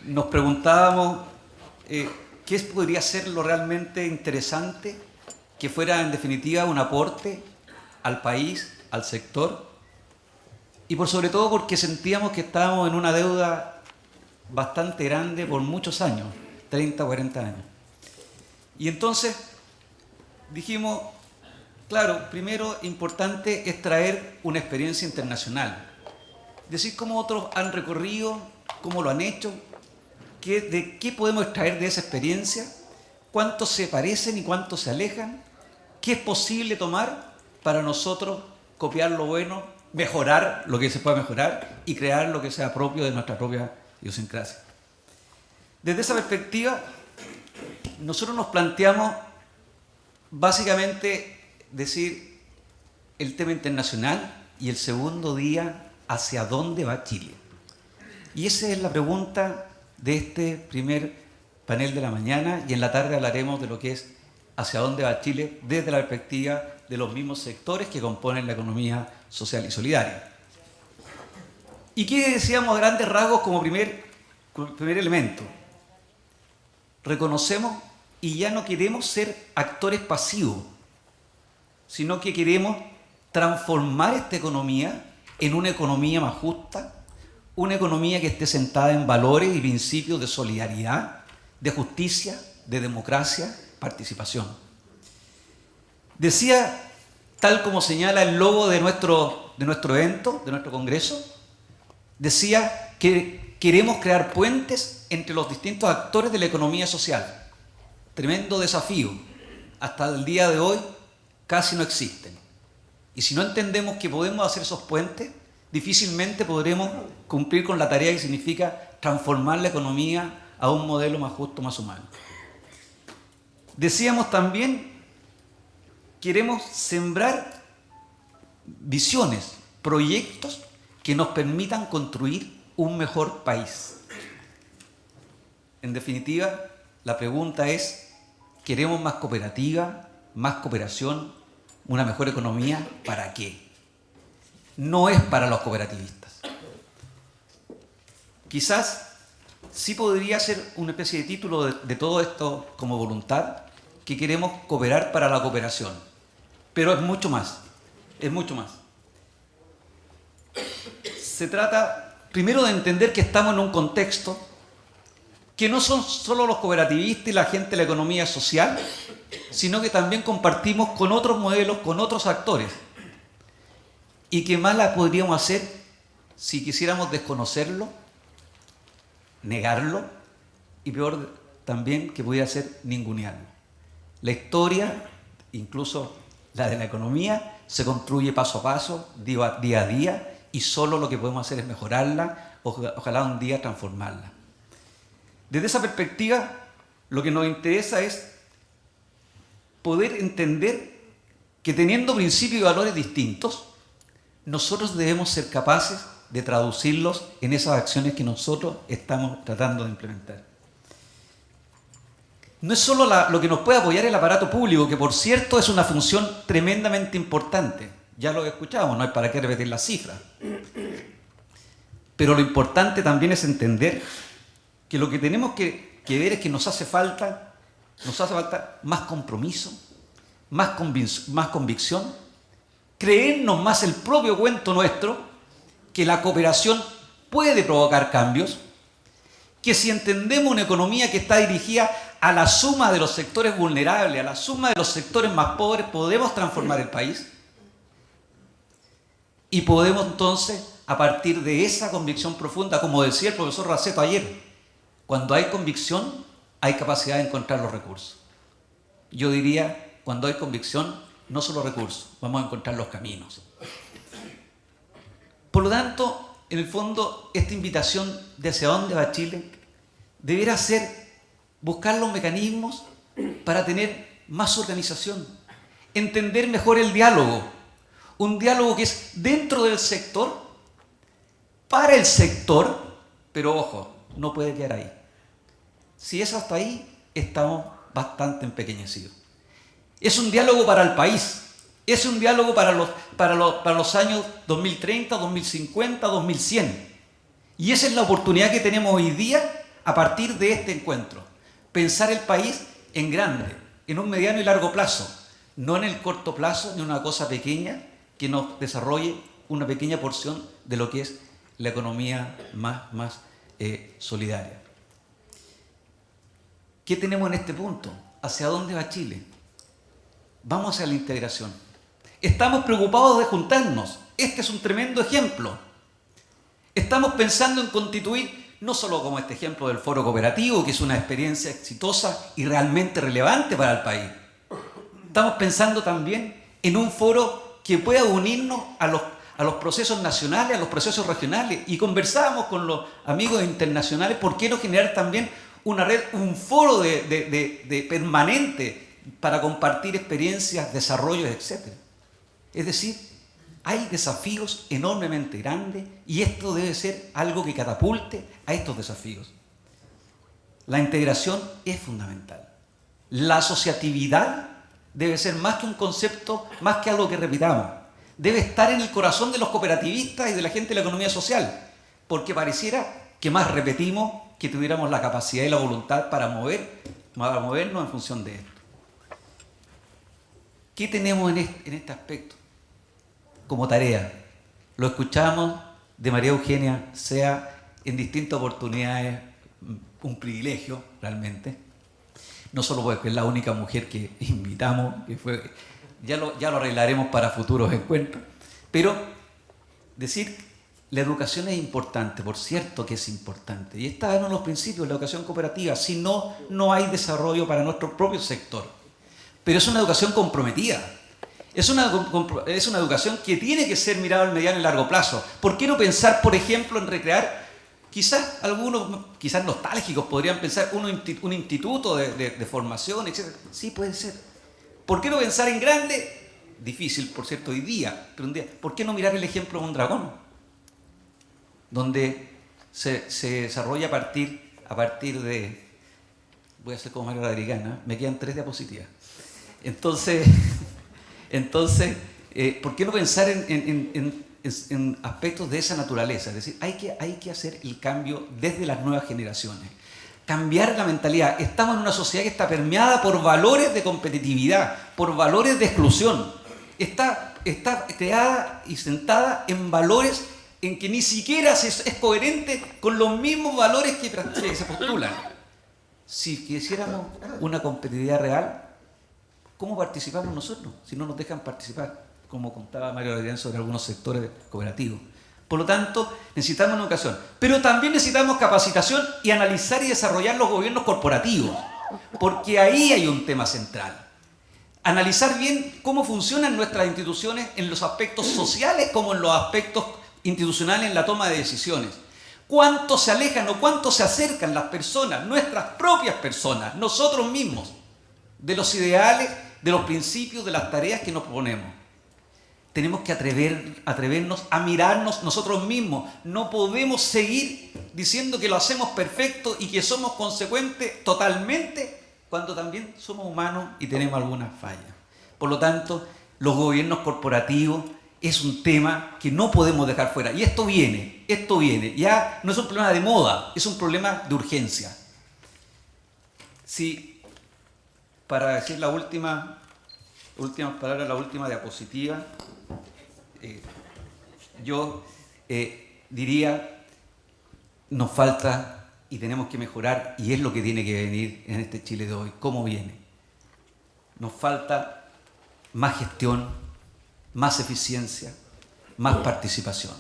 nos preguntábamos qué podría ser lo realmente interesante que fuera en definitiva un aporte al país, al sector, y por sobre todo porque sentíamos que estábamos en una deuda bastante grande por muchos años, 30, 40 años. Y entonces dijimos, claro, primero importante es traer una experiencia internacional, decir cómo otros han recorrido, cómo lo han hecho, de qué podemos extraer de esa experiencia, cuántos se parecen y cuántos se alejan, qué es posible tomar para nosotros copiar lo bueno, mejorar lo que se pueda mejorar y crear lo que sea propio de nuestra propia idiosincrasia. Desde esa perspectiva, nosotros nos planteamos básicamente decir el tema internacional y el segundo día, ¿hacia dónde va Chile? Y esa es la pregunta de este primer panel de la mañana, y en la tarde hablaremos de lo que es hacia dónde va Chile desde la perspectiva de los mismos sectores que componen la economía social y solidaria. ¿Y qué decíamos a grandes rasgos como primer elemento? Reconocemos y ya no queremos ser actores pasivos, sino que queremos transformar esta economía en una economía más justa, una economía que esté sentada en valores y principios de solidaridad, de justicia, de democracia, participación. Decía, tal como señala el logo de nuestro evento, de nuestro congreso, decía que queremos crear puentes entre los distintos actores de la economía social. Tremendo desafío. Hasta el día de hoy casi no existen. Y si no entendemos que podemos hacer esos puentes, difícilmente podremos cumplir con la tarea que significa transformar la economía a un modelo más justo, más humano. Decíamos también, queremos sembrar visiones, proyectos que nos permitan construir un mejor país. En definitiva, la pregunta es, ¿queremos más cooperativa, más cooperación, una mejor economía? ¿Para qué? No es para los cooperativistas. Quizás sí podría ser una especie de título de todo esto como voluntad, que queremos cooperar para la cooperación. Pero es mucho más, es mucho más. Se trata primero de entender que estamos en un contexto que no son solo los cooperativistas y la gente de la economía social, sino que también compartimos con otros modelos, con otros actores. Y que más la podríamos hacer si quisiéramos desconocerlo, negarlo, y peor también que pudiera ser ningunearlo. La historia, incluso la de la economía, se construye paso a paso, día a día, y solo lo que podemos hacer es mejorarla, ojalá un día transformarla. Desde esa perspectiva, lo que nos interesa es poder entender que teniendo principios y valores distintos, nosotros debemos ser capaces de traducirlos en esas acciones que nosotros estamos tratando de implementar. No es solo lo que nos puede apoyar el aparato público, que por cierto es una función tremendamente importante. Ya lo escuchábamos, no hay para qué repetir las cifras. Pero lo importante también es entender que lo que tenemos que ver es que nos hace falta más compromiso, más convicción, creernos más el propio cuento nuestro, que la cooperación puede provocar cambios, que si entendemos una economía que está dirigida a la suma de los sectores vulnerables, a la suma de los sectores más pobres, podemos transformar el país. Y podemos entonces, a partir de esa convicción profunda, como decía el profesor Raceto ayer, cuando hay convicción, hay capacidad de encontrar los recursos. Yo diría, cuando hay convicción, no solo recursos, vamos a encontrar los caminos. Por lo tanto, en el fondo, esta invitación de hacia dónde va Chile deberá ser buscar los mecanismos para tener más organización, entender mejor el diálogo, un diálogo que es dentro del sector, para el sector, pero ojo, no puede quedar ahí. Si es hasta ahí, estamos bastante empequeñecidos. Es un diálogo para el país, es un diálogo para los años 2030, 2050, 2100. Y esa es la oportunidad que tenemos hoy día a partir de este encuentro. Pensar el país en grande, en un mediano y largo plazo, no en el corto plazo, ni una cosa pequeña que nos desarrolle una pequeña porción de lo que es la economía más solidaria. ¿Qué tenemos en este punto? ¿Hacia dónde va Chile? Vamos hacia la integración. Estamos preocupados de juntarnos. Este es un tremendo ejemplo. Estamos pensando en constituir, no solo como este ejemplo del foro cooperativo, que es una experiencia exitosa y realmente relevante para el país. Estamos pensando también en un foro que pueda unirnos a los procesos nacionales, a los procesos regionales. Y conversábamos con los amigos internacionales, ¿por qué no generar también una red, un foro de permanente para compartir experiencias, desarrollos, etcétera? Es decir, hay desafíos enormemente grandes y esto debe ser algo que catapulte a estos desafíos. La integración es fundamental. La asociatividad debe ser más que un concepto, más que algo que repitamos. Debe estar en el corazón de los cooperativistas y de la gente de la economía social, porque pareciera que más repetimos que tuviéramos la capacidad y la voluntad para movernos en función de esto. ¿Qué tenemos en este aspecto como tarea? Lo escuchamos de María Eugenia Sea en distintas oportunidades, un privilegio realmente, no solo porque es la única mujer que invitamos, ya lo arreglaremos para futuros encuentros, pero decir la educación es importante, por cierto que es importante, y está en uno de los principios de la educación cooperativa, si no, no hay desarrollo para nuestro propio sector, pero es una educación comprometida. Es una educación que tiene que ser mirada al mediano y largo plazo. ¿Por qué no pensar, por ejemplo, en recrear, quizás algunos, quizás nostálgicos, podrían pensar un instituto de formación, etc.? Sí, puede ser. ¿Por qué no pensar en grande? Difícil, por cierto, hoy día, pero un día. ¿Por qué no mirar el ejemplo de Mondragón? Donde se desarrolla a partir de... Voy a hacer como Mario Rodríguez, ¿no? Me quedan 3 diapositivas. Entonces, ¿por qué no pensar en aspectos de esa naturaleza? Es decir, hay que hacer el cambio desde las nuevas generaciones. Cambiar la mentalidad. Estamos en una sociedad que está permeada por valores de competitividad, por valores de exclusión. Está creada y sentada en valores en que ni siquiera es coherente con los mismos valores que se postulan. Si quisiéramos una competitividad real, ¿cómo participamos nosotros si no nos dejan participar? Como contaba Mario Rodríguez sobre algunos sectores cooperativos. Por lo tanto, necesitamos una educación. Pero también necesitamos capacitación y analizar y desarrollar los gobiernos corporativos. Porque ahí hay un tema central. Analizar bien cómo funcionan nuestras instituciones en los aspectos sociales como en los aspectos institucionales en la toma de decisiones. ¿Cuánto se alejan o cuánto se acercan las personas, nuestras propias personas, nosotros mismos, de los ideales, de los principios, de las tareas que nos proponemos? Tenemos que atrevernos a mirarnos nosotros mismos. No podemos seguir diciendo que lo hacemos perfecto y que somos consecuentes totalmente cuando también somos humanos y tenemos algunas fallas. Por lo tanto, los gobiernos corporativos es un tema que no podemos dejar fuera. Y esto viene. Ya no es un problema de moda, es un problema de urgencia. Sí. Para decir la última palabra, la última diapositiva, yo diría, nos falta y tenemos que mejorar, y es lo que tiene que venir en este Chile de hoy. ¿Cómo viene? Nos falta más gestión, más eficiencia, más participación.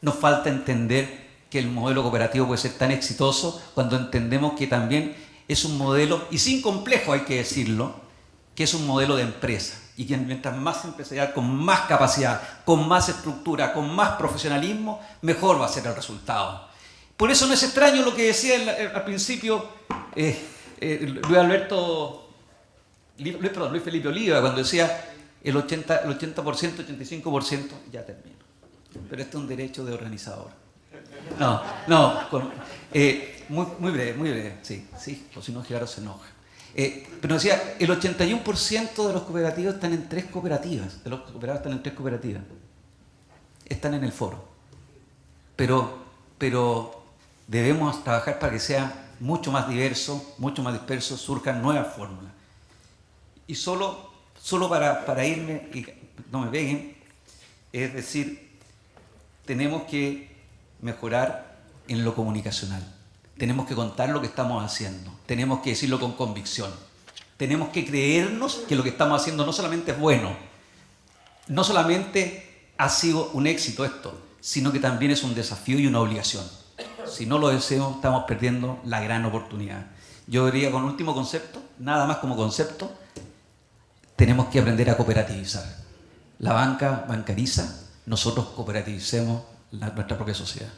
Nos falta entender que el modelo cooperativo puede ser tan exitoso cuando entendemos que también es un modelo, y sin complejo hay que decirlo, que es un modelo de empresa. Y que mientras más empresarial, con más capacidad, con más estructura, con más profesionalismo, mejor va a ser el resultado. Por eso no es extraño lo que decía al principio Luis Felipe Oliva, cuando decía el 80%, 85%, ya termino. Pero este es un derecho de organizador. Muy breve, sí, o si no, Gerardo se enoja. Pero decía, el 81% de los cooperativos están en 3 cooperativas, están en el foro. Pero debemos trabajar para que sea mucho más diverso, mucho más disperso, surjan nuevas fórmulas. Y solo para irme y no me peguen, es decir, tenemos que mejorar en lo comunicacional. Tenemos que contar lo que estamos haciendo. Tenemos que decirlo con convicción. Tenemos que creernos que lo que estamos haciendo no solamente es bueno, no solamente ha sido un éxito esto, sino que también es un desafío y una obligación. Si no lo deseamos, estamos perdiendo la gran oportunidad. Yo diría con último concepto, nada más como concepto, tenemos que aprender a cooperativizar. La banca bancariza, nosotros cooperativicemos nuestra propia sociedad.